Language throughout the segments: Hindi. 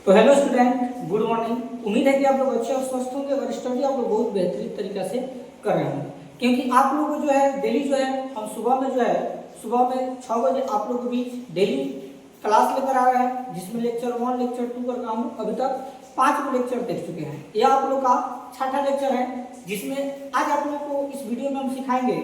तो हेलो स्टूडेंट, गुड मॉर्निंग। उम्मीद है कि आप लोग अच्छे और स्वस्थ होंगे और स्टडी आप लोग बहुत बेहतरीन तरीके से कर रहे होंगे, क्योंकि आप लोगों को जो है डेली जो है हम सुबह में 6 बजे आप लोग को भी डेली क्लास लेकर आ रहे हैं, जिसमें लेक्चर 1 लेक्चर 2 का काम अभी तक 5 लेक्चर देख चुके हैं। यह आप लोग का छठा लेक्चर है, जिसमें आज आप लोग को इस वीडियो में हम सिखाएंगे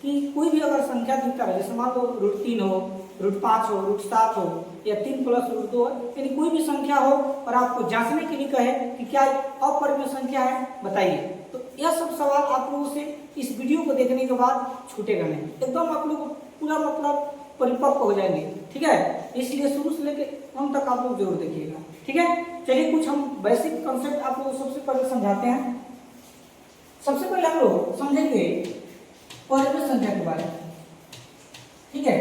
कि कोई भी अगर संख्या दिखता है, जैसे मान लो √3 हो, √5 हो, √7 हो या 3 + √2 हो, यानी कोई भी संख्या हो और आपको जांचने के लिए कहे कि क्या अपरिमेय संख्या है, बताइए। तो यह सब सवाल आप लोगों से इस वीडियो को देखने के बाद छूटेगा नहीं, एकदम आप लोग को पूरा मतलब परिपक्व हो जाएंगे, ठीक है। इसलिए शुरू से लेकर अंत तक आप लोग जरूर देखिएगा, ठीक है। चलिए कुछ हम बेसिक कॉन्सेप्ट आप लोगों को सबसे पहले समझाते हैं। सबसे पहले हम लोग समझेंगे परिमेय संख्या के बारे में, ठीक है।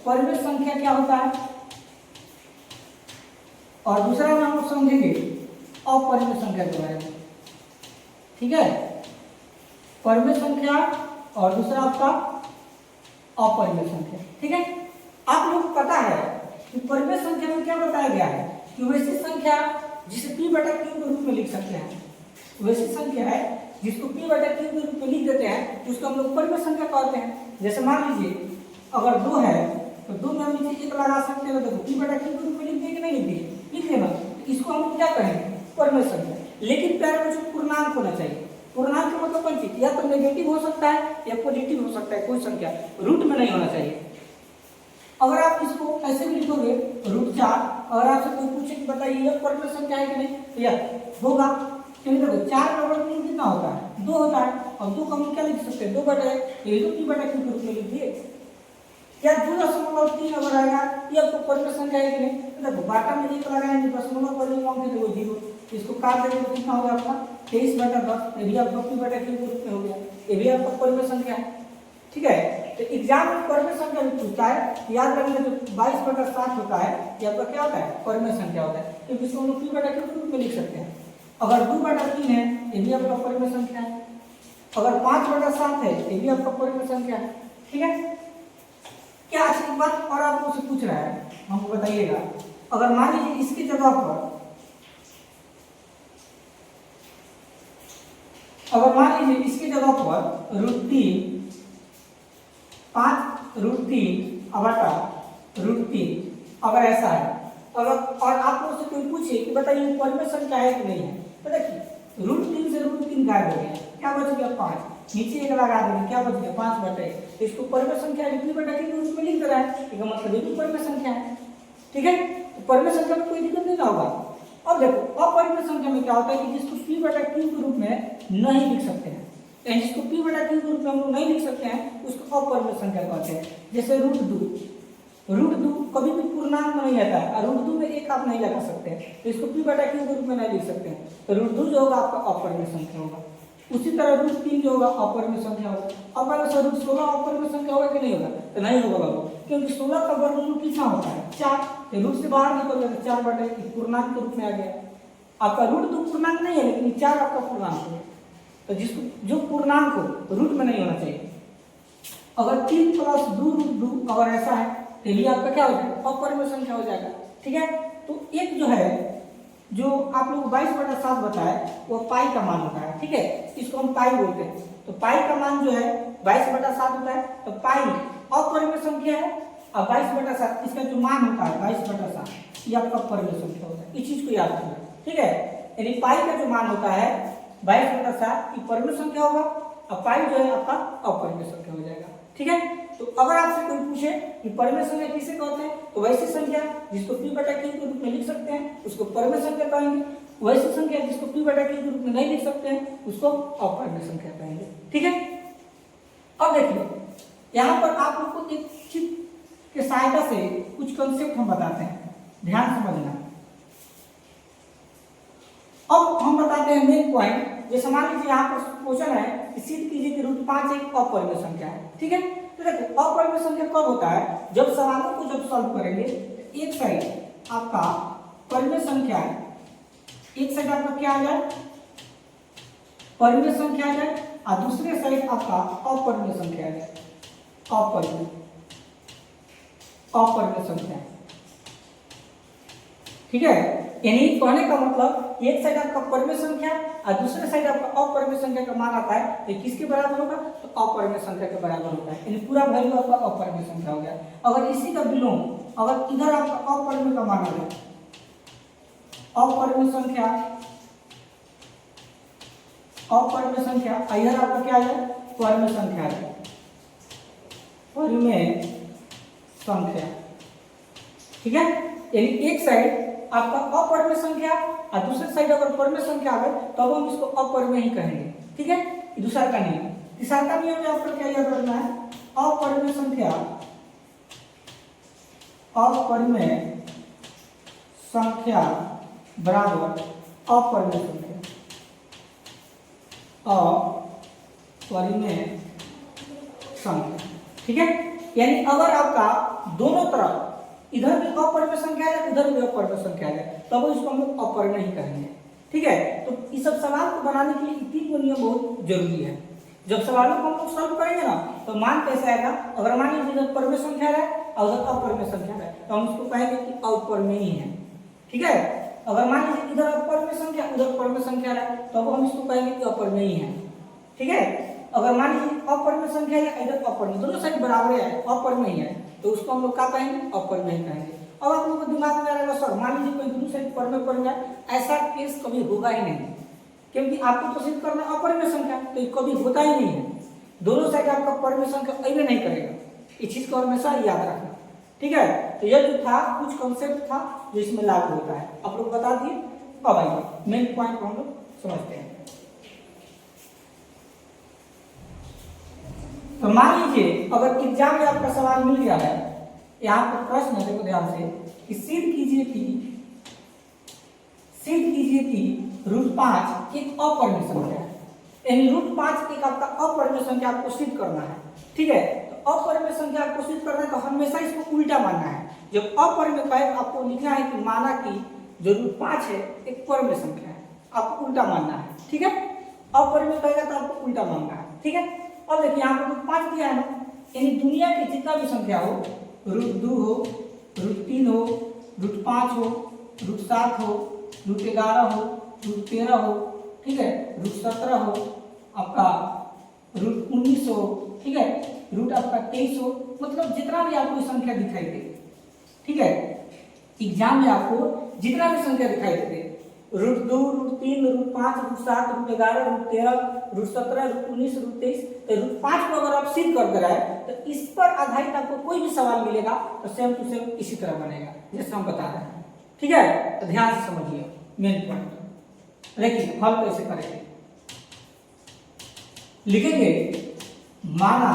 परिमेय संख्या क्या होता है, और दूसरा हम लोग समझेंगे अपरिमेय संख्या के बारे में, ठीक है। परिमेय संख्या और दूसरा आपका अपरिमेय संख्या, ठीक है। आप लोग को पता है कि परिमेय संख्या में क्या बताया गया है कि वैसी संख्या जिसे p/q के रूप में लिख सकते हैं, वैसी संख्या है जिसको p/q के रूप में लिख देते हैं, उसको हम लोग परिमेय संख्या कहते हैं। जैसे मान लीजिए अगर 2 है तो 2 में हम नीचे 1 लगा सकते हैं, तो p/q के रूप में लिख दिए कि नहीं लिख दिए, लिख देना। इसको हम क्या कहेंगे, परिमेय संख्या। लेकिन प्यारे बच्चों पूर्णांक होना चाहिए। पूर्णांक का मतलब कौन चीज, या तो नेगेटिव हो सकता है या पॉजिटिव हो सकता है, कोई संख्या रूट में नहीं होना चाहिए। अगर आप इसको ऐसे भी लिखोगे √4, अगर आपसे कोई पूछे कि बताइए यह परिमेय संख्या है कि नहीं, तो यह होगा। क्योंकि देखो 4 का वर्ग कितना होता है, 2 होता है, और 2 का हम क्या लिख सकते हैं, 2/, ये तो p/q के रूप में लिख दिए। क्या 2.3 अगर आएगा ये आपको परिमेय संख्या है कि नहीं, तो देखो बाटा में 1 लगाएंगे, दशमलव पर होंगे तो वो 0, इसको काट देंगे तो कितना होगा आपका 23/10, ये भी आपका p/q के रूप में हो गया, ये भी आपका परिमेय संख्या है, ठीक है। तो एग्जाम में परिमेय संख्या भी पूछता है, याद रखना जो 22/7 होता है ये आपका क्या होता है, परिमेय संख्या होता है, क्योंकि इसको हम लोग p/q के रूप में लिख सकते हैं। अगर 2/3 है ये भी आपका परिमेय संख्या है, अगर 5/7 है ये भी आपका परिमेय संख्या है, ठीक है। क्या अच्छी बात और आप मुझसे पूछ रहा है, हमको बताइएगा। अगर मान लीजिए इसकी जगह पर, अगर मान लीजिए इसकी जगह पर √3 5√3/√3 अगर ऐसा है, अगर और आप लोग से कोई पूछे कि बताइए परिमेय संख्या है कि नहीं है, तो देखिए √3 से √3 गायब हो गया, क्या बच गया 5, नीचे 1 लगा देंगे, क्या बच गया 5/, तो इसको परिमेय संख्या p/q के रूप में लिख दे रहा है, इसका मतलब ये भी परिमेय संख्या है, ठीक है। तो परिमेय संख्या में कोई दिक्कत नहीं होगा। अब देखो अपरिमेय संख्या में क्या होता है कि जिसको p/q के रूप में नहीं लिख सकते हैं, यानी जिसको p/q के रूप में हम लोग नहीं लिख सकते हैं उसको अपरिमेय संख्या कहते हैं। जैसे √2 कभी भी पूर्णांक में नहीं आता है, और √2 में 1 आप नहीं लगा सकते हैं, तो इसको p/q के रूप में नहीं लिख सकते हैं, तो √2 जो होगा आपका अपरिमेय संख्या होगा। उसी तरह √3 जो होगा अपरिमेय संख्या होगा। अब अगर √16 अपरिमेय संख्या होगा कि नहीं होगा, तो नहीं होगा बाबू, क्योंकि 16 का वर्गमूल कितना होता है 4, रूट से बाहर निकल गया 4/, पूर्णांक के रूप में आ गया। आपका √2 पूर्णांक नहीं है, लेकिन 4 आपका पूर्णांक है, तो जिसको जो पूर्णांक हो रूट में नहीं होना चाहिए। अगर 3 + 2√2 अगर ऐसा है तो ये आपका क्या हो जाएगा, अपरिमेय संख्या हो जाएगा, ठीक है। तो एक जो है जो आप लोग 22/7 बताए वो पाई का मान होता है, ठीक है, इसको हम पाई बोलते हैं। तो पाई का मान जो है 22/7 होता है, तो पाई अपरिमेय संख्या है, और 22/7 इसका जो मान होता है 22/7 ये आपका परिमेय संख्या होता है। इस चीज को याद रखना, ठीक है। यानी पाई का जो मान होता है 22/7 ये परिमेय संख्या होगा, और पाई जो है आपका अपरिमेय संख्या हो जाएगा, ठीक है। तो अगर आपसे कोई पूछे कि परिमेय संख्या किसे कहते हैं, तो वैसी संख्या जिसको p/q के रूप में लिख सकते हैं उसको परिमेय संख्या कहेंगे, वैसी संख्या जिसको p/q के रूप में नहीं लिख सकते हैं उसको अपरिमेय संख्या कहेंगे, ठीक है। अब देखिए यहाँ पर आप लोग को एक चित्र के सहायता से कुछ कंसेप्ट हम बताते हैं, ध्यान समझना। अब हम बताते हैं मेन पॉइंट। जैसे मान लीजिए यहाँ पर क्वेश्चन है कि सिद्ध कीजिए कि √5 एक अपरिमेय संख्या है, ठीक है। तो देखो अपरिमेय संख्या कब होता है, जब सवालों को जब सॉल्व करेंगे तो एक साइड आपका परिमेय संख्या है, एक साइड आपका क्या आ जाए परिमेय संख्या आ जाए, और दूसरे साइड आपका अपरिमेय संख्या आ जाए, अपरिमेय संख्या। ठीक है, यानी कहने का मतलब एक साइड आपका परिमेय संख्या और दूसरे साइड आपका अपरिमेय संख्या का मान आता है तो किसके बराबर होगा, तो अपरिमेय संख्या के बराबर होता है, यानी पूरा वैल्यू आपका अपरिमेय संख्या हो गया। अगर इसी का विलोम, अगर इधर आपका अपरिमेय का मान आ गया, अपरिमेय संख्या, अपरिमेय संख्या, इधर आपका क्या आ गया, परिमेय संख्या आ गया, परिमेय संख्या, ठीक है। यानी एक साइड आपका अपरिमेय संख्या और दूसरे साइड अगर परिमेय संख्या आ गए तब हम इसको अपरिमेय ही कहेंगे, ठीक है। दूसरा का नियम, तीसरा का नियम में आपको क्या याद रखना है, अपरिमेय संख्या, अपरिमेय संख्या बराबर अपरिमेय संख्या, अपरिमेय संख्या, ठीक है। यानी अगर आपका दोनों तरफ इधर भी अपरिमेय संख्या है, उधर भी अपरिमेय संख्या है, तब इसको हम लोग अपरिमेय ही कहेंगे, ठीक है। तो इस सब सवाल को बनाने के लिए तीन नियम बहुत जरूरी है। जब सवालों को हम लोग सॉल्व करेंगे ना तो मान कैसे आएगा, अगर मान लीजिए इधर परिमेय संख्या है और उधर अपरिमेय संख्या है तो हम उसको कहेंगे कि अपरिमेय ही है, ठीक है। अगर मान लीजिए इधर अपरिमेय संख्या उधर परिमेय संख्या है तो हम इसको कहेंगे कि अपरिमेय ही है, ठीक है। अगर मान लीजिए अपरिमेय संख्या है इधर अपरिमेय, दोनों साइड बराबर है, अपरिमेय है, तो उसको हम लोग क्या कहेंगे, अपरिमेय कहेंगे। अब आप लोगों को दिमाग में आ रहेगा सर मान लीजिए कोई दोनों साइड परिमेय पड़ जाए, ऐसा केस कभी होगा ही नहीं, क्योंकि आपको तो सिद्ध करना अपरिमेय संख्या, तो ये कभी होता ही नहीं है, दोनों साइड आपका परिमेय संख्या अइबे नहीं करेगा, इस चीज को हमेशा याद रखना, ठीक है। तो यह जो था कुछ कॉन्सेप्ट था जो इसमें लागू होता है, आप लोग बता दिए। अब आइए मेन पॉइंट को हम लोग समझते हैं। तो मान लीजिए अगर एग्जाम में आपका सवाल मिल गया है, यहाँ पर प्रश्न है, देखो ध्यान से कि सिद्ध कीजिए कि √5 एक अपरिमेय संख्या है, यानी √5 एक आपका अपरिमेय संख्या आपको सिद्ध करना है, ठीक है। तो अपरिमेय संख्या आपको सिद्ध करना है तो हमेशा इसको उल्टा मानना है। जब अपरिमेय कहे आपको लिखना है कि माना कि जो √5 है एक परिमेय संख्या है, आपको उल्टा मानना है, ठीक है। अपरिमेय कहेगा तो आपको उल्टा मानना है, ठीक है। अब देखिए यहाँ पर √5 दिया है ना, यानी दुनिया की जितना भी संख्या हो, √2 हो, √3 हो, √5 हो, √7 हो, √11 हो, √13 हो, ठीक है, √17 हो, आपका √19 हो, ठीक है, आपका 23 हो, मतलब जितना भी आपको संख्या दिखाई दे, ठीक है। एग्जाम में आपको जितना भी संख्या दिखाई दे, √2, √3, √5, √7, √11, √13, √17, √19, √23, तो √5 को अगर आप सिद्ध कर दे रहे हैं तो इस पर आधारित आपको कोई भी सवाल मिलेगा तो सेम टू सेम इसी तरह बनेगा जैसे हम बता रहे हैं, ठीक है। तो ध्यान से समझिए मेन पॉइंट। देखिए हल कैसे करेंगे, लिखेंगे माना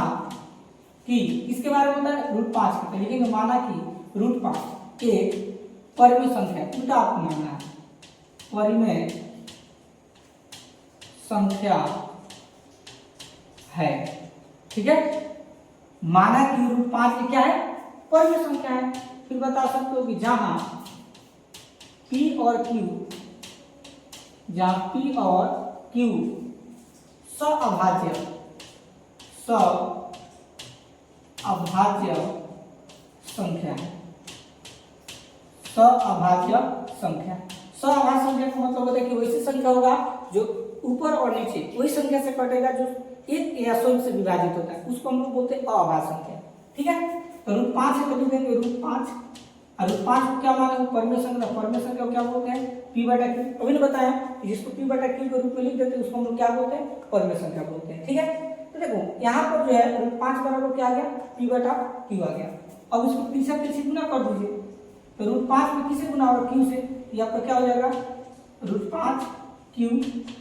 कि इसके बारे में होता है √5, तो लिखेंगे माना कि √5 एक परिमेय संख्या, उल्टा आपको मानना है, परिमेय संख्या है, ठीक है। माना कि √5 क्या है, परिमेय संख्या है। फिर बता सकते हो कि जहां P और Q, जहां P और Q सअभाज्य संख्या है, सअभाज्य संख्या। सअभाज्य संख्या का मतलब होता है कि वैसी संख्या होगा जो ऊपर और नीचे वही संख्या से कटेगा जो एक या स्वयं से विभाजित होता है, उसको हम लोग बोलते हैं अभाज्य संख्या, ठीक है। तो √5 है तो लिखेंगे √5, और √5 को क्या माने, परिमेय संख्या, परिमेय संख्या को क्या बोलते हैं, P/Q। अभी ने बताया कि जिसको P/Q के रूप में लिख देते हैं उसको हम लोग क्या बोलते हैं, परिमेय संख्या बोलते हैं, ठीक है। तो देखो यहाँ पर जो है √5 बराबर क्या आ गया, P/Q आ गया। अब इसको पीछे पीछे गुना कर दीजिए, तो √5 में किसे गुना होगा, Q से, ये आपका क्या हो जाएगा, √5Q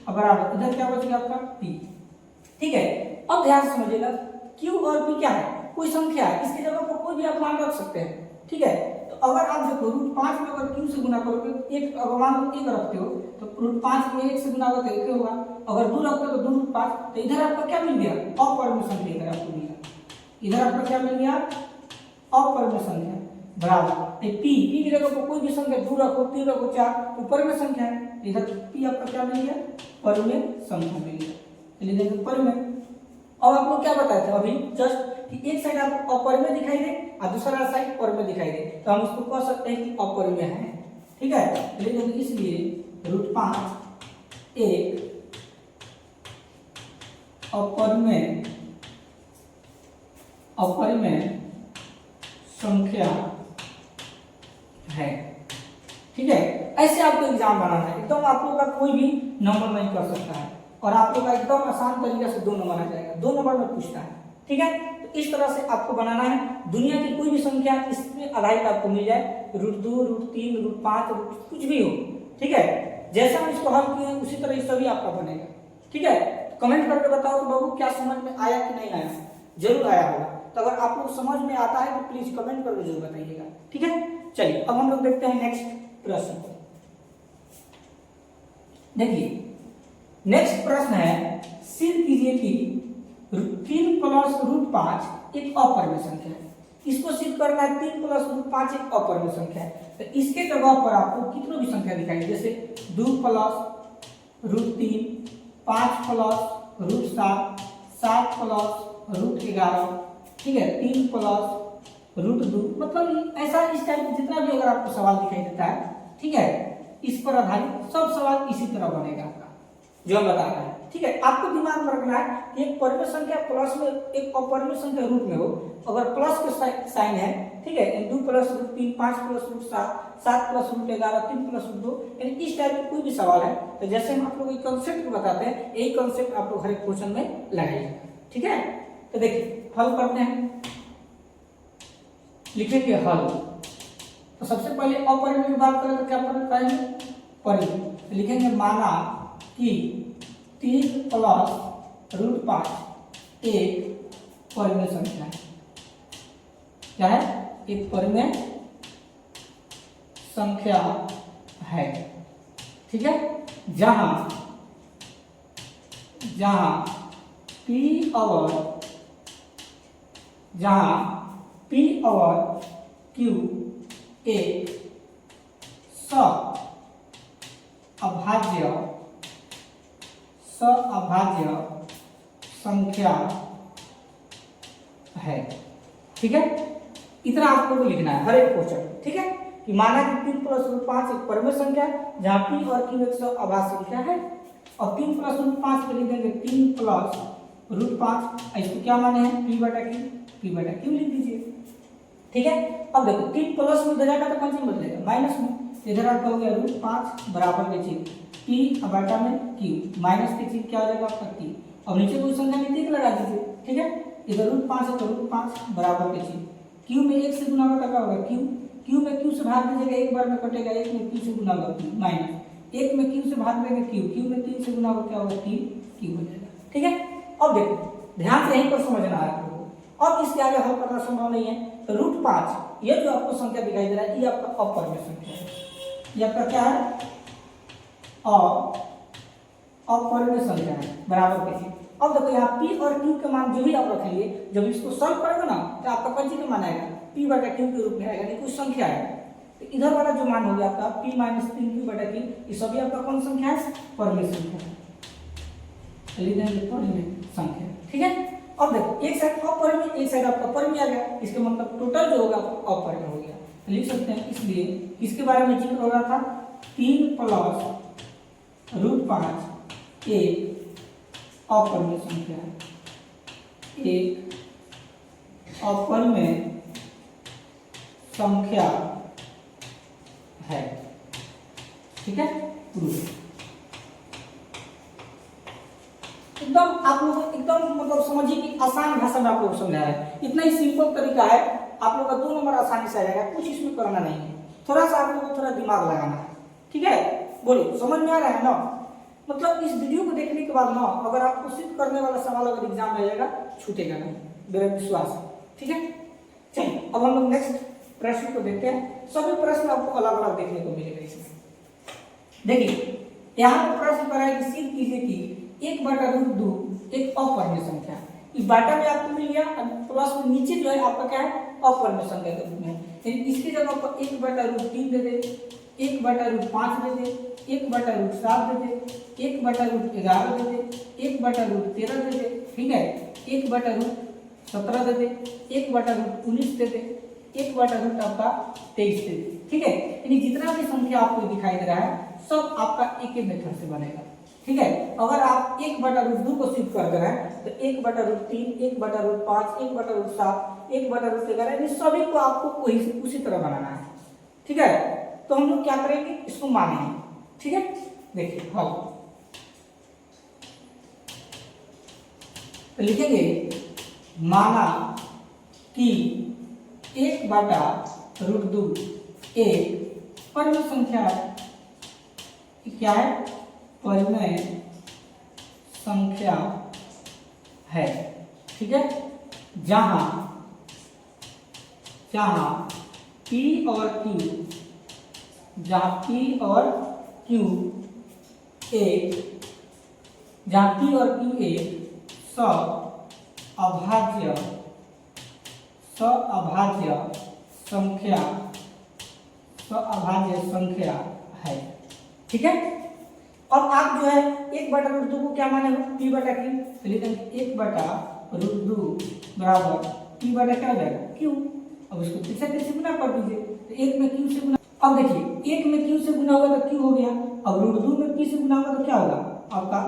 बराबर इधर क्या बचेगा आपका P, ठीक है। अब ध्यान से समझिएगा Q और P क्या है, कोई संख्या है, इसकी जगह पर कोई भी आप मान रख सकते हैं, ठीक है। तो अगर आप देखो √5 में अगर Q से गुना करोगे, एक अगर मान लो 1 रखते हो तो √5 में 1 से गुना होगा तो 1 होगा, अगर 2 रखते हो तो 2 √5, तो इधर आपका क्या मिल गया, अपरिमेय संख्या इधर आपको मिला, इधर आपका क्या मिल गया, अपरिमेय संख्या बराबर P की जगह पर कोई भी संख्या 2 रखो, 3 रखो, 4, तो परिमेय संख्या है, इधर P आपका क्या मिल गया, परिमेय संख्या मिल गया, चलिए देखो परिमेय। अब आप लोग क्या बताए थे अभी जस्ट कि एक साइड आपको अपरिमेय दिखाई दे और दूसरा साइड परिमेय दिखाई दे, तो हम इसको कह सकते हैं कि अपरिमेय है, ठीक ठीक है, लेकिन इसलिए √5 एक अपरिमेय संख्या है। ठीक है, ऐसे आपको एग्जाम बनाना है, एकदम आप लोग का कोई भी नंबर नहीं कर सकता है और आप लोग का एकदम आसान तरीके से 2 नंबर आ जाएगा, 2 नंबर में पूछता है। ठीक है, तो इस तरह से आपको बनाना है। दुनिया की कोई भी संख्या इसमें आधारित आपको मिल जाए, √2 √3 √5 कुछ भी हो। ठीक है, जैसा हम इसको हल किए उसी तरह ये सभी आपका बनेगा। ठीक है, कमेंट करके बताओ तो बाबू क्या समझ में आया कि नहीं आया, जरूर आया होगा। तो अगर आप लोग समझ में आता है तो प्लीज कमेंट करके जरूर बताइएगा। ठीक है, चलिए अब हम लोग देखते हैं नेक्स्ट प्रश्न को। देखिए नेक्स्ट प्रश्न है, सिद्ध कीजिए कि 3 + √5 एक अपरिमेय संख्या है। इसको सिद्ध करना है, 3 + √5 एक अपरिमेय संख्या है। तो इसके जगह पर आपको कितनों भी संख्या दिखाई, जैसे 2 + √3, 5 + √7, 7 + √11, ठीक है, 3 + √2, मतलब ऐसा इस टाइप जितना भी अगर आपको सवाल दिखाई देता है, ठीक है, इस पर आधारित सब सवाल इसी तरह बनेगा आपका जो हम बता रहे हैं। ठीक है, आपको दिमाग में रखना है कि एक परिमेय संख्या प्लस में एक अपरिमेय संख्या रूट में हो, अगर प्लस के साइन है, ठीक है, 2 + √3, 5 + √7, 7 + √11, 3 + √2, यानी इस टाइप का कोई भी सवाल है तो जैसे हम आप लोग एक कंसेप्ट बताते हैं, यही कंसेप्ट आप लोग हर एक क्वेश्चन में लगाइएगा। ठीक है, तो देखिए हल करते हैं, लिखेंगे हल। तो सबसे पहले अपरिमेय की बात करें तो क्या करेंगे, परिमेय लिखेंगे। माना कि 3 + √5 एक परिमेय संख्या है। क्या है, एक परिमेय संख्या है। ठीक है, जहां P और Q एक अभाज्य संख्या है। ठीक है, इतना आपको लिखना है हर एक क्वेश्चन। ठीक है, कि माना कि 3 + √5 एक परिमेय संख्या है जहां P और Q एक अभाज्य संख्या है, और 3 + √5 पे लिख देंगे 3 + √5, इसको क्या माने हैं, P/Q लिख दीजिए। ठीक है, अब देखो 3 प्लस में जाएगा तो कौन सी बदलेगा, माइनस में, इधर आपका हो गया √5 बराबर के चिन्ह P/में Q, माइनस के चिन्ह क्या हो जाएगा आपका Q। अब नीचे कोई संख्या नहीं देख लगा दीजिए। ठीक है, इधर √5 है तो √5 बराबर के चिन्ह, Q में 1 से गुना होगा क्या होगा Q में Q से भाग दीजिएगा, एक बार में कटेगा, 1 में Q से गुना होगा Q, माइनस 1 में Q से भाग देंगे Q में 3 से गुना होगा क्या होगा Q बनेगा। ठीक है, अब देखो ध्यान से यहीं पर समझना है आपको, अब इसके आगे हल करना संभव नहीं है। तो √5 ये जो आपको संख्या दिखाई दे रहा है ये आपका अपरिमेय संख्या है, ये आपका क्या है, अपरिमेय संख्या है, बराबर के चिन्ह। अब देखो यहाँ P और Q के मान जो भी आप रखेंगे, जब इसको सॉल्व करेंगे ना तो आपका कौन सी का मान आएगा, P/Q के रूप में आएगा, ये कुछ संख्या है। तो इधर वाला जो मान हो गया आपका P - 3Q/Q, ये सभी आपका कौन संख्या है, परिमेय संख्या है, परिमेय संख्या। ठीक है, अब देखो एक साइड अपरिमेय एक साइड आपका परिमेय आ गया, इसके मतलब टोटल जो होगा अपरिमेय हो गया। तो लिख सकते हैं, इसलिए किसके बारे में जिक्र हो रहा था, 3 + √5 एक अपरिमेय संख्या है, एक अपरिमेय संख्या है। ठीक है, एकदम आप लोग एकदम मतलब समझिए कि आसान भाषा में आप लोग समझा रहे हैं, इतना ही सिंपल तरीका है, आप लोग का 2 नंबर आसानी से आ जाएगा, कुछ इसमें करना नहीं है, थोड़ा सा आप लोग को थोड़ा दिमाग लगाना है। ठीक है, बोलिए समझ में आ रहा है ना, मतलब इस वीडियो को देखने के बाद ना अगर आपको सिद्ध करने वाला सवाल अगर एग्जाम में आएगा छूटेगा नहीं, मेरा विश्वास है। ठीक है, चलिए अब हम लोग नेक्स्ट प्रश्न को देखते हैं। सभी प्रश्न आपको अलग अलग देखने को मिलेगा इसमें। देखिए यहाँ पर प्रश्न पर है कि सिद्ध कीजिए कि 1/√2 एक अपरिमेय संख्या, इस बाटा में आपको मिल गया, प्लस में नीचे जो है आपका क्या है, अपरिमेय संख्या के रूप में, इसकी जगह पर 1/√3 दे दे, 1/√5 दे दे, 1/√7 दे दे, 1/√11 दे दे, 1/√13 दे दे, ठीक है, 1/√17 दे दे, 1/19 दे दे, 1/23 दे दे। ठीक है, यानी जितना भी संख्या आपको दिखाई दे रहा है सब आपका एक ही मेथड से बनेगा। ठीक है, अगर आप 1/√2 को शिफ्ट कर दे रहे हैं तो 1/√3, 1/5, 1/7, 1/11, यानी सभी को आपको उसी तरह बनाना है। ठीक है, तो हम लोग क्या करेंगे, इसको मानेंगे। ठीक है, देखिए हल तो लिखेंगे माना कि 1/√2 एक परिमेय संख्या है। क्या है, परिमेय संख्या है। ठीक है, जहां P और Q, जहां P और Q एक अभाज्य संख्या है। ठीक है, और आप जो है 1/√2 को क्या माने, P/Q, तो लिखेंगे 1/√2 बराबर P/क्या हो जाएगा, Q। अब इसको किससे गुना कर दीजिए, तो 1 में Q से गुना। अब देखिए 1 में Q से गुना होगा तो Q हो गया, अब √2 में P से गुना होगा तो क्या होगा, आपका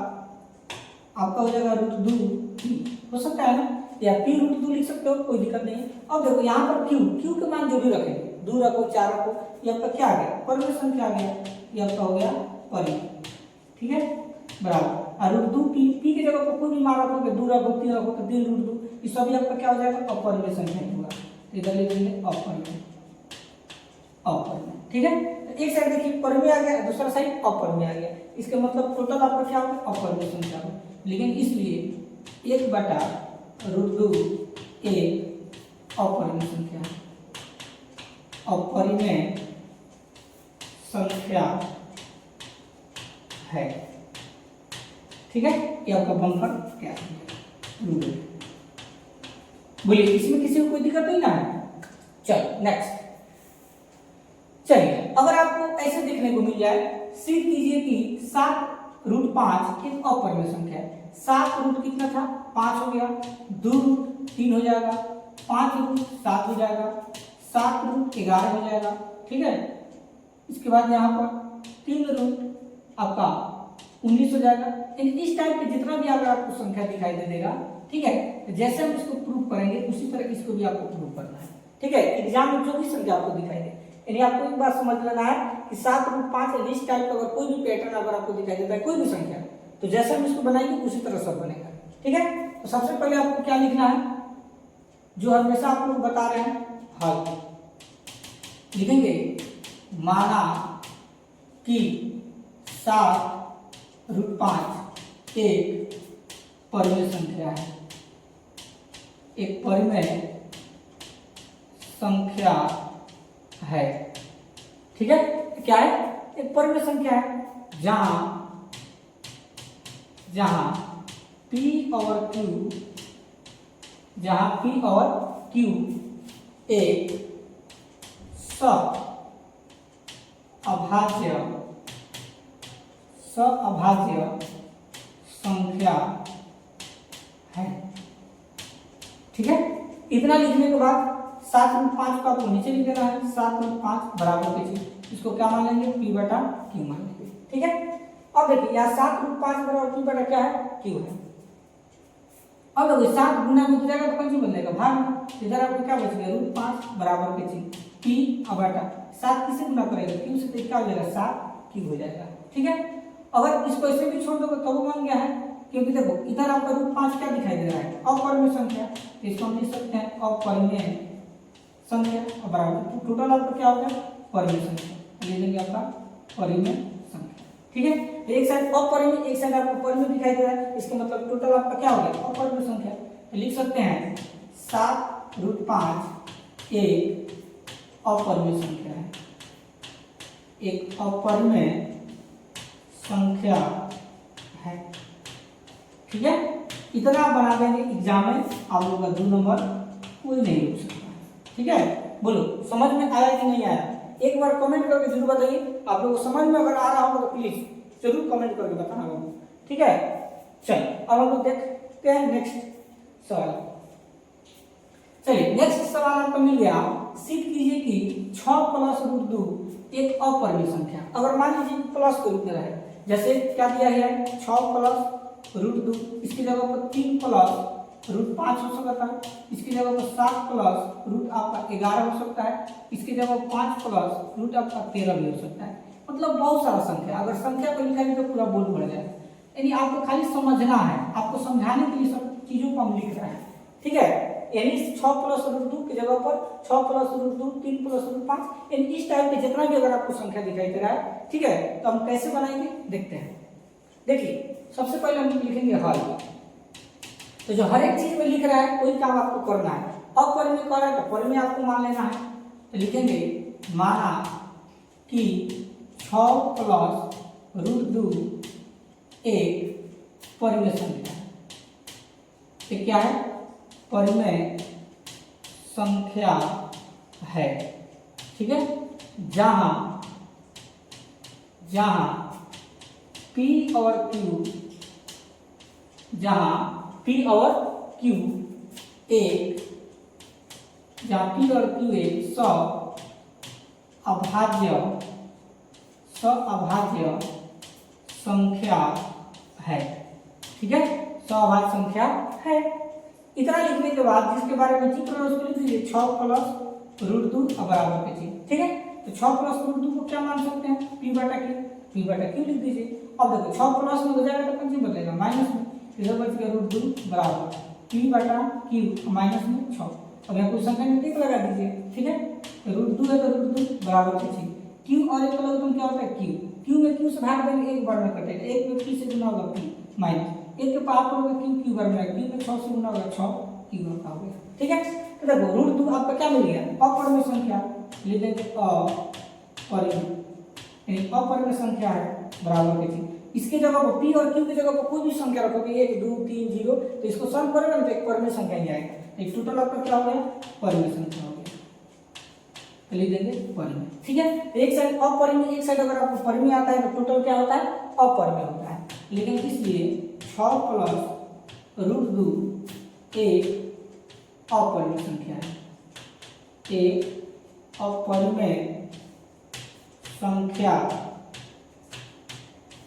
हो जाएगा √2P। हो सकता है ना, या P√2 लिख सकते हो, कोई दिक्कत नहीं है। अब देखो यहाँ पर Q के मान जो भी रखेंगे, 2 रखो 4 रखो, ये आपका क्या आ गया, परिमेय संख्या आ गया, ये आपका हो गया परिमेय। ठीक है, बराबर और √2P की जगह पर कोई भी मान रखोगे, 2 रखो 3 रखो तो 3√2, ये सभी आपका क्या हो जाएगा, अपरिमेय संख्या होगा। इधर लिख देंगे अपरिमेय। ठीक है, तो एक साइड देखिए परिमेय आ गया, दूसरा साइड अपरिमेय आ गया, इसका मतलब टोटल आपका क्या होगा, अपरिमेय संख्या होगा। लेकिन इसलिए 1/√2 एक अपरिमेय संख्या है, अपरिमेय संख्या है। ठीक है, ये आपका बंपर क्या है, बोलिए इसमें किसी को कोई दिक्कत नहीं ना है। चलो नेक्स्ट, चलिए अगर आपको ऐसे देखने को मिल जाए, सिद्ध कीजिए कि 7√5 एक अपरिमेय संख्या है। 7 कितना था, 5 हो गया, 2√3 हो जाएगा, 5√7 हो जाएगा, 7√11 हो जाएगा। ठीक है, इसके बाद यहाँ पर 3 आपका 19 हो जाएगा। इस टाइप के जितना भी अगर आपको संख्या दिखाई दे देगा, ठीक है, तो जैसे हम इसको प्रूव करेंगे उसी तरह इसको भी आपको प्रूव करना है। ठीक है, एग्जाम में जो भी संख्या आपको दिखाई दे, यानी आपको एक बात समझ लेना है कि 7√5 इस टाइप का अगर कोई भी पैटर्न अगर आपको दिखाई देता है, कोई भी संख्या, तो जैसे हम इसको बनाएंगे उसी तरह सब बनेगा। ठीक है, तो सबसे पहले आपको क्या लिखना है, जो हमेशा आप लोग बता रहे हैं, हल लिखेंगे माना कि 7√5 एक परिमेय संख्या है, एक परिमेय संख्या है। ठीक है, क्या है, एक परिमेय संख्या है जहां P और Q एक अभाज्य संख्या है। ठीक है, इतना लिखने के बाद 7√5 को आपको नीचे लिख देना है, 7√5 बराबर के चीज, इसको क्या मान लेंगे, P/Q मान लेंगे। ठीक है, अब देखिए यहाँ 7√5 बराबर P/ क्या है, Q है। अब देखो 7 गुना में हो जाएगा तो कौन बदलेगा, भाग में, इधर आपको क्या बच गया, √5 बराबर के चीज P/, 7 किसे गुना करेगा, Q से, तो क्या हो जाएगा, 7Q हो जाएगा। ठीक है, अगर इसको ऐसे भी छोड़ दोगे तो वो बन गया है, क्योंकि देखो इधर आपका √5 क्या दिखाई दे रहा है, अपरिमेय संख्या, तो इसको हम लिख सकते हैं अपरिमेय संख्या, और बराबर टोटल आपका क्या हो गया, परिमेय संख्या, ले लेंगे आपका परिमेय संख्या। ठीक है, एक साइड अपरिमेय, एक साइड आपको परिमेय दिखाई दे रहा है, इसका मतलब टोटल आपका क्या हो गया, अपरिमेय संख्या। तो लिख सकते हैं 7√5 एक अपरिमेय संख्या है, एक अपरिमेय संख्या है। ठीक है, इतना आप बना देंगे, एग्जाम में आप लोगों का 2 नंबर कोई नहीं रुक सकता। ठीक है, बोलो समझ में आया कि नहीं आया, एक बार कमेंट करके जरूर बताइए। आप लोगों को समझ में अगर आ रहा होगा तो प्लीज जरूर कमेंट करके बताना होगा। ठीक है, चलिए अब हम लोग देखते हैं नेक्स्ट सवाल। चलिए नेक्स्ट सवाल आपको मिल गया सिद्ध कीजिए कि 6 प्लस रूट 2 एक अपरिमेय संख्या। अगर मान लीजिए प्लस के रूप में रहे, जैसे क्या दिया है 6 प्लस रूट 2, इसकी जगह पर 3 प्लस रूट 5 हो सकता है, इसकी जगह पर 7 प्लस रूट आपका 11 हो सकता है, इसकी जगह 5 प्लस रूट आपका 13 भी हो सकता है। मतलब बहुत सारा संख्या, अगर संख्या को लिखेंगे तो पूरा बोर्ड भर जाएगा। यानी आपको खाली समझना है, आपको समझाने के लिए सब चीजों को हम लिख रहे हैं, ठीक है। यानी 6 प्लस रूट 2 की जगह पर 6 प्लस रूट 2, 3 प्लस रूट 5, यानी इस टाइप के जितना भी अगर आपको संख्या दिखाई दे रहा है, ठीक है, तो हम कैसे बनाएंगे देखते हैं। देखिए सबसे पहले हम लिखेंगे हल। तो जो हर एक चीज में लिख रहा है वही काम आपको करना है। अपरिमेय कर रहा है तो परिमेय आपको मान लेना है। तो लिखेंगे माना कि 6 प्लस रूट 2 एक परिमेय संख्या है। तो क्या है? परिमेय संख्या है, ठीक है। जहां जहां P और Q, जहां P और Q एक, जहां P और Q एक सअभाज्य संख्या है, ठीक है, सअभाज्य संख्या है। इतना लिखने के बाद जिसके बारे में चित्र है उसको लिख दीजिए 6 प्लस रूट 2 बराबर के चीज, ठीक है। तो 6 प्लस रूट 2 को क्या मान सकते हैं? P बटा Q लिख दीजिए। अब देखो 6 प्लस में हो जाएगा तो कौन बदलेगा? माइनस में, इधर बच गया रूट 2 बराबर P बटा Q माइनस में 6। अब यहाँ कुछ संख्या में टिक लगा दीजिए, ठीक है। रूट 2 है तो रूट 2 बराबर के चीज Q और एक लघुत्तम क्या होता है? Q में Q से भाग देंगे, एक बार में कटेगा, एक में P से गुना होगा P माइनस एक के पावर होगा Q बार में Q में 6 से गुना होगा 6 Q का हो गया, ठीक है। तो देखो रूट 2 आपका क्या मिल गया? अपरिमेय संख्या, लिख देंगे अपरिमेय, यानी अपरिमेय संख्या है बराबर के चीज। इसके जगह पर P और Q की जगह पर कोई भी संख्या रखोगे 1 2 3 0, तो इसको सम करोगे तो एक परिमेय संख्या ही आएगा। एक टोटल आपका क्या हो गया? परिमेय संख्या हो गया, तो लिख देंगे परिमेय, ठीक है। एक साइड अपरिमेय, एक साइड अगर आपको परिमेय आता है तो टोटल क्या होता है? अपरिमेय होता है। लेकिन इसलिए 6 प्लस रूट 2 एक अपरिमेय संख्या है, एक अपरिमेय संख्या,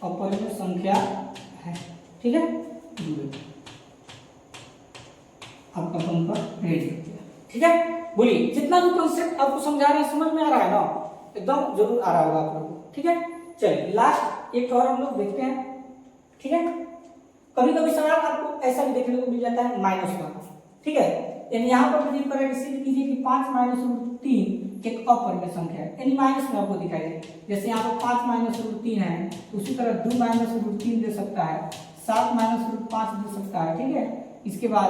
अपरिमेय संख्या है, ठीक है। आपका पंपर रेडी हो गया, ठीक है। बोलिए जितना भी कॉन्सेप्ट आपको समझा रहे हैं समझ में आ रहा है ना? एकदम जरूर आ रहा होगा आप लोगों को, ठीक है। चलिए लास्ट एक और हम लोग देखते हैं, ठीक है। कभी कभी सवाल आपको ऐसा भी देखने को मिल जाता है माइनस वाला, ठीक है। यानी यहाँ पर प्रूव करेंगे, सिद्ध कीजिए कि 5 माइनस रूट 3 एक अपरिमेय संख्या है, यानी माइनस में आपको दिखाई दे। जैसे यहाँ पर 5 माइनस रूट 3 है, उसी तरह 2 माइनस रूट 3 दे सकता है, 7 माइनस रूट 5 दे सकता है, ठीक है। इसके बाद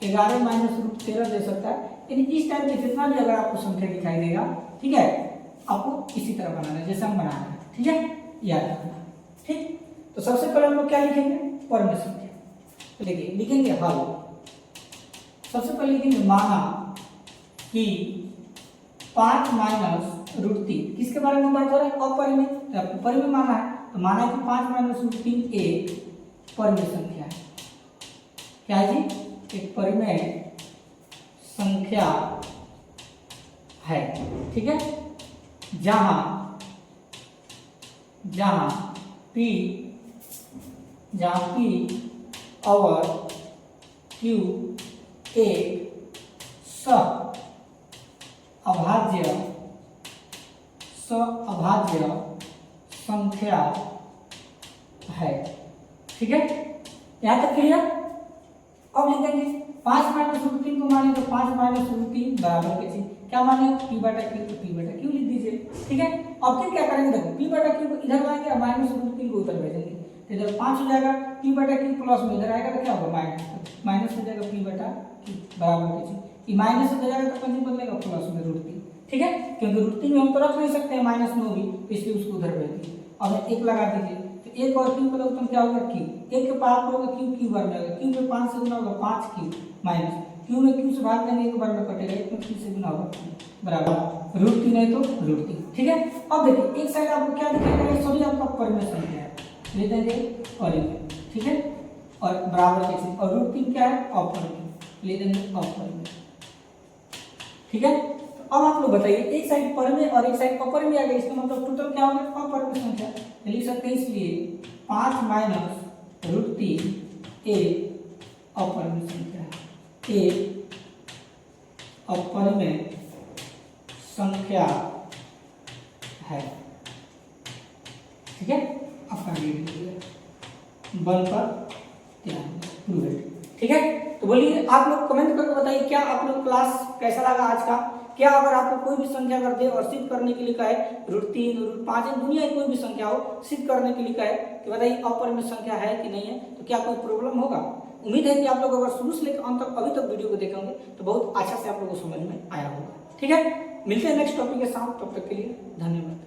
11 माइनस रूट 13 दे सकता है। यानी इस टाइप के जितना भी अगर आपको संख्या दिखाई देगा, ठीक है, आपको इसी तरह बनाना है जैसे हम बना रहे हैं, ठीक है, याद रखना, ठीक। तो सबसे पहले हम लोग क्या लिखेंगे? परिमेय संख्या। तो देखिए लिखेंगे हल। सबसे पहले लिखेंगे माना कि 5 माइनस रूट 3, किसके बारे में बात हो रहा है? अपरिमेय, तो आपको परिमेय माना है, तो माना कि 5 माइनस रूट 3 एक परिमेय संख्या है। क्या है जी? एक परिमेय संख्या है, ठीक है। जहां P और Q एक सअभाज्य संख्या है, ठीक है। यहां तक क्लियर? अब लिखेंगे 5 माइनस रूट 3 को माने तो 5 माइनस रूट 3 बराबर के चीज क्या माने? P बटा Q, तो P बटा Q लिख दीजिए, ठीक है। अब फिर क्या करेंगे? देखो P बटा Q को इधर लाएंगे और माइनस रूट 3 को उधर भेजेंगे, तो इधर 5 हो जाएगा। P बटा Q प्लस में इधर आएगा तो क्या होगा? माइनस हो जाएगा P बटा Q बराबर के चीज। ये माइनस हो जाएगा तो कौन बदलेगा? प्लस में रूट 3, ठीक है, क्योंकि रूट 3 में हम तो रख नहीं सकते हैं माइनस में भी, इसलिए उसको उधर भेज दीजिए। अब 1 लगा दीजिए, तो 1 और Q को लगभग क्या होगा? Q, 1 के पावर होगा Q बार में आएगा, Q में 5 से गुना होगा 5Q माइनस Q में Q से भाग देंगे, एक बार में कटेगा, 1 में Q से गुना होगा बराबर रूट 3 है तो रूट 3, ठीक है। अब देखिए एक साइड आपको क्या दिखाएगा? सॉरी आपका परिमेय संख्या है, ले देंगे परिमेय, ठीक है, और बराबर के चीज, और रूट 3 क्या है? अपरिमेय, ले देंगे अपरिमेय, ठीक है। अब आप लोग बताइए, एक साइड पर में और एक साइड अपर में आ गया, इसका मतलब टोटल क्या होगा अपर में संख्या, लिख सकते हैं इसलिए 5 माइनस रूट 3 एक अपर में संख्या, एक अपर में संख्या है। ठीक है, आपका बनकर तैयार। ठीक है, तो बोलिए आप लोग कमेंट करके बताइए क्या आप लोग क्लास कैसा लगा आज का। क्या अगर आपको कोई भी संख्या कर दे और सिद्ध करने के लिए कहे √3 √5 दुनिया की कोई भी संख्या हो सिद्ध करने के लिए कहे कि बताइए अपर में संख्या है कि नहीं है, तो क्या कोई प्रॉब्लम होगा। उम्मीद है कि आप लोग अगर शुरू से लेकर अंत तक अभी तक वीडियो को देखे होंगे तो बहुत अच्छा से आप लोगों को समझ में आया होगा। ठीक है, मिलते हैं नेक्स्ट टॉपिक के साथ, तब तक के लिए धन्यवाद।